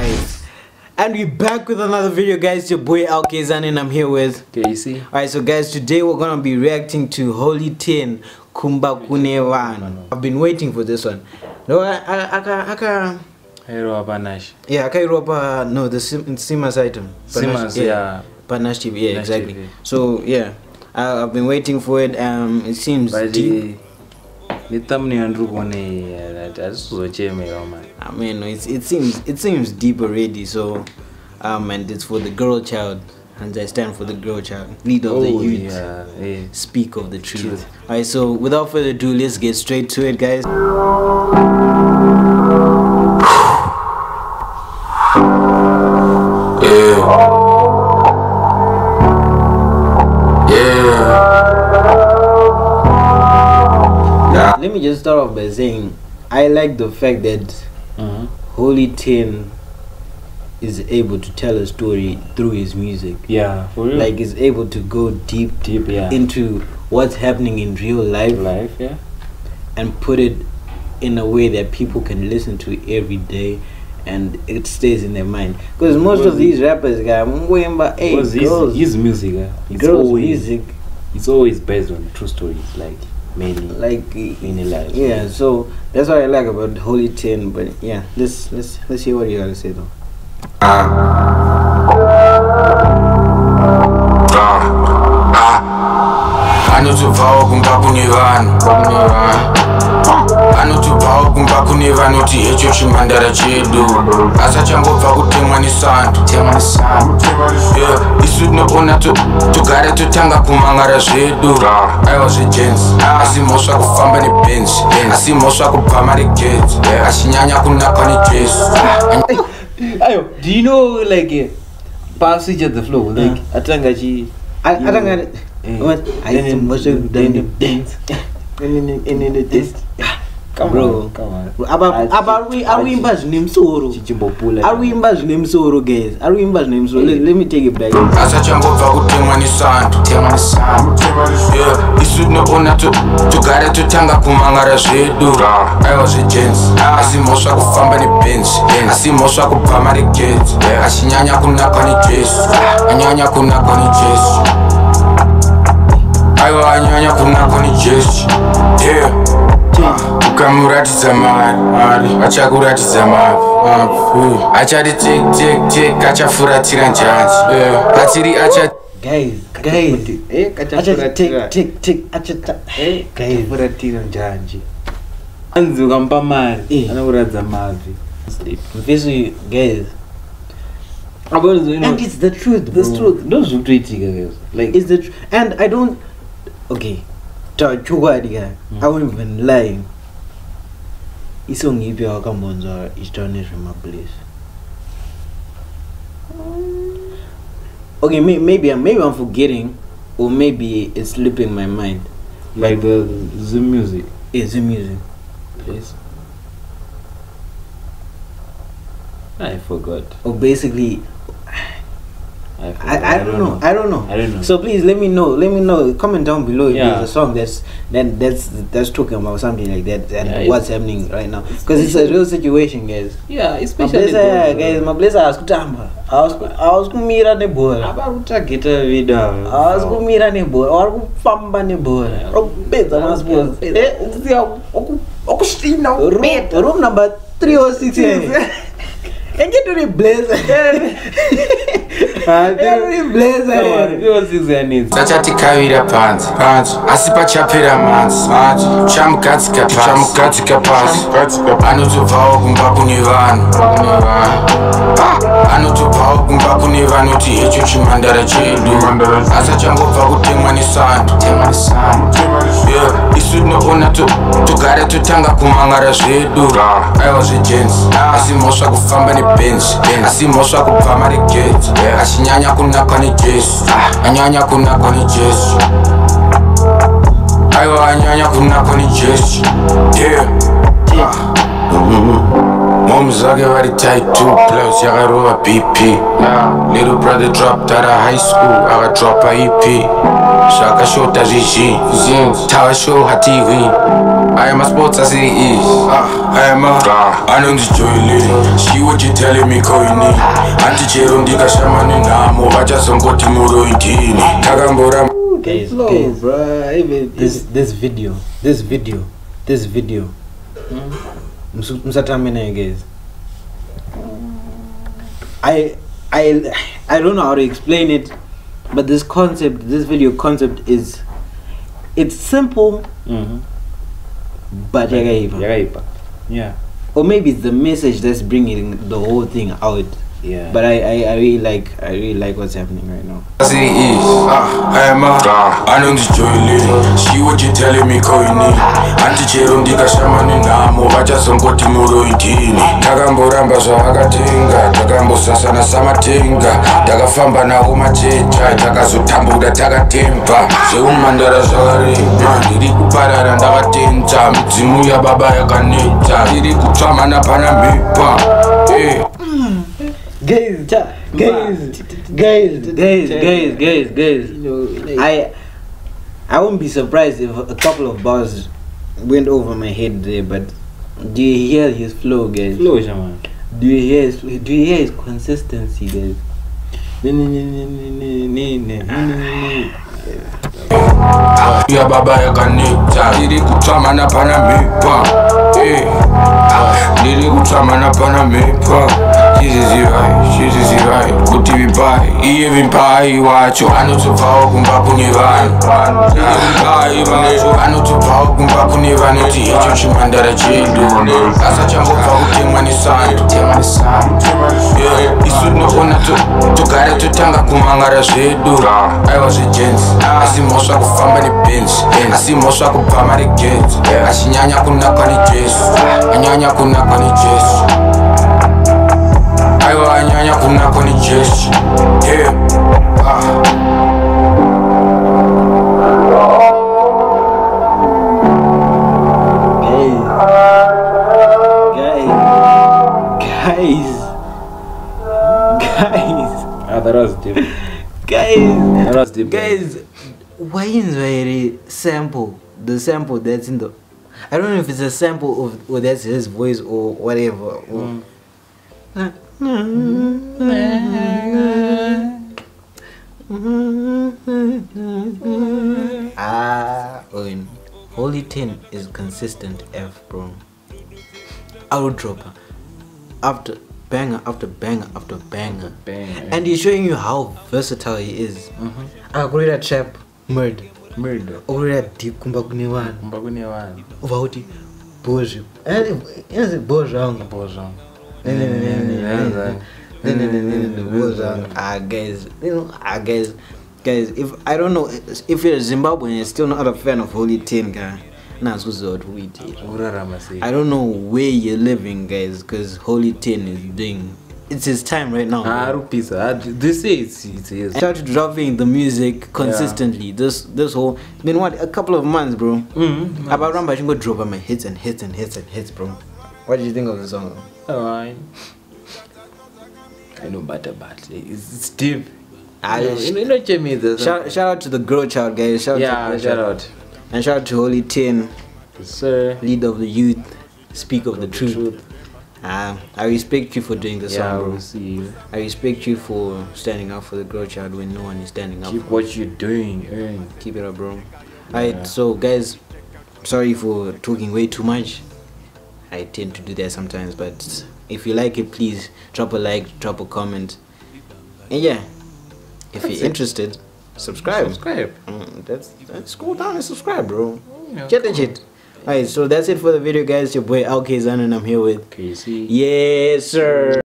Alright, and we're back with another video, guys. It's your boy Kayzano and I'm here with Kayzano. Alright, so guys, today we're gonna be reacting to Holy 10 Kumba Kune Vanhu. I've been waiting for this one. No, Nash. yeah, no, the Simas item. Simas, yeah. Nash TV, yeah, Nash exactly. TV. So yeah, I've been waiting for it. It seems deep. The thumbnail and man. I mean, it seems deep already. So, and it's for the girl child, and I stand for the girl child, leader of the youth. Yeah. Speak of the truth. Alright, so without further ado, let's get straight to it, guys. Let me just start off by saying I like the fact that Holy 10 is able to tell a story through his music. Yeah, for real. Like, is able to go deep yeah, into what's happening in real life, yeah, and put it in a way that people can listen to every day and it stays in their mind. Because most of these rappers, guys, his music, it's always based on true stories, like mainly life. Yeah, so that's what I like about Holy 10. But yeah, let's hear what you gotta say though. Kumba Kune Vanhu. Anotubvawo Kumba Kune Vanhu kuti hecho chimhandara chedu asachangobva kutemwa nesando. Isu tinogona togara totanga kumangara zvedu. Aiwa zvejens asi mhosva kufamba nebenzi, asi mhosva kubva maregedzi, achinyanya kunakwa nejesu. Ayo, do you know like passage at the flow? Like atanga what? I in the dance. In the test. Come on. Are we guys? Let me take it back. Asachangobva kutemwa nesando. Isu tinogona togara totanga kumangara zvedu. Aiwa zvejens asi mhosva kufamba nebenzi, asi mhosva kubva maregedzi, achinyanya kunakwa nejesu, anyanya kunakwa nejesu. Aiwa anyanya kunakwa nejesu. Ukamuratidza mari achakuratidza mavi, achati tek achafuratira njanji, patiri achafuratira njanji. Anzi ukampa mari anokuratidza mavi. Guys, and it's the truth, bro. The truth. Those who treat you guys, like it's the truth. And I don't. Okay, I won't even lie. It's only if you are Kambonza is turning from my place. Okay, maybe I'm forgetting, or maybe it's slipping my mind. Like the music. It's the music. Yes. I forgot. Or basically, I don't know. So please let me know. Comment down below if there's a song that's talking about something like that and what's happening right now. Because it's a real situation, guys. Yeah, especially guys. My blessing I was kumira ne bora. Abakutageta vida. I was kumira ne bora. Or kufamba ne bora. Robeta masipos. Room number 306. And get to the blazer. Tachati kavira panzi asi pachapera manzi, chamugadzika pasi. Anotobvawo Kumba Kune Vanhu. Anotobvawo Kumba Kune Vanhu kuti hecho chimhandara chedu asachangobva kutemwa nesando. Isu tinogona togara totanga kumangara zvedu. Aiwa zvejens asi mhosva kufamba nebenzi, asi mhosva kubva maregedzi, achinyanya kunakwa nejesu, anyanya kunakwa nejesu. Aiwa anyanya kunakwa nejesu. Moms zake vari tight too, plus yakarova BP. Little brother dropped out of high school, akadropa EP. Zvakashota zvizhinji, tava show hatiwi. I am a sports as it is. I am a anonzi joile. She what you telling me koini. Antichero ndikashamani namo vachazongoti muroitini. Takambora. Guys, this video. Msatamene, guys. I don't know how to explain it, but this video concept it's simple, but yeah. Or maybe it's the message that's bringing the whole thing out. Yeah. But I really like what's happening right now. As it is, I am a anonzi joile. She what you telling me koini. Antichero ndikashamani namo vachazongoti muroitini. Takamboramba zvavakatenga, takambosasana samatenga. Takafamba nawo machecha, takazotambura takatemba. Zveumandara zvakarema, ndiri kuparara ndakatenza. Midzimu yababa yakaneta, ndiri kutsvamana pana mhepa. Guys. I won't be surprised if a couple of bars went over my head there, but do you hear his flow, guys? Flow, man. Do you hear his consistency, guys? Ya baba yakaneta, ndiri kutsvamana pana mhepa. Ndiri kutsvamana pana mhepa. Chizizirai kuti vimbai iye vimbai wacho anotobvawo kumba kune vanhu. Vimbai vacho anotobvawo kumba kune vanhu. Kuti icho chimhandara chedu asachambobva kutemwa nesando. Isu tinogona togara totanga kumangara zvedu. Aiwa zvejens asi mhosva kufamba nebenzi, asi mhosva kubva mari gets. Achinyanya kunakwa nejesu, anyanya kunakwa nejesu. Aiwa anyanya kunakwa nejesu. Guys. That was deep. Guys, why is there sample? The sample that's in the, I don't know if it's a sample of, or that's his voice or whatever. Holy 10 is consistent F, bro. I'll drop her after banger after banger after banger. And he's showing you how versatile he is. I got that trap murder. Over that deep Kumba Kune Vanhu. Vauti bojo. Is it bojang? Guys, if I don't know if you're Zimbabwean and you're still not a fan of Holy 10, guy. I don't know where you're living, guys, because Holy 10 is doing, it's his time right now. They say it's his. I started dropping the music consistently. This whole, it's been what, a couple of months, bro. About Ramba, I should go drop my hits and hits, bro. What did you think of the song? I know better, but it's deep. Shout out to the girl child, guys. Shout out. And shout out to Holy 10, sir, leader of the youth, speak of the truth. I respect you for doing the song, bro. I respect you for standing up for the girl child when no one is standing up. Keep what you're doing, keep it up, bro. Alright, so guys, sorry for talking way too much. I tend to do that sometimes, but if you like it, please drop a like, drop a comment, and yeah, if you're interested, subscribe. That's scroll down and subscribe, bro. Get the shit. Alright, so that's it for the video, guys. Your boy Kayzano, and I'm here with KC. Yes, sir.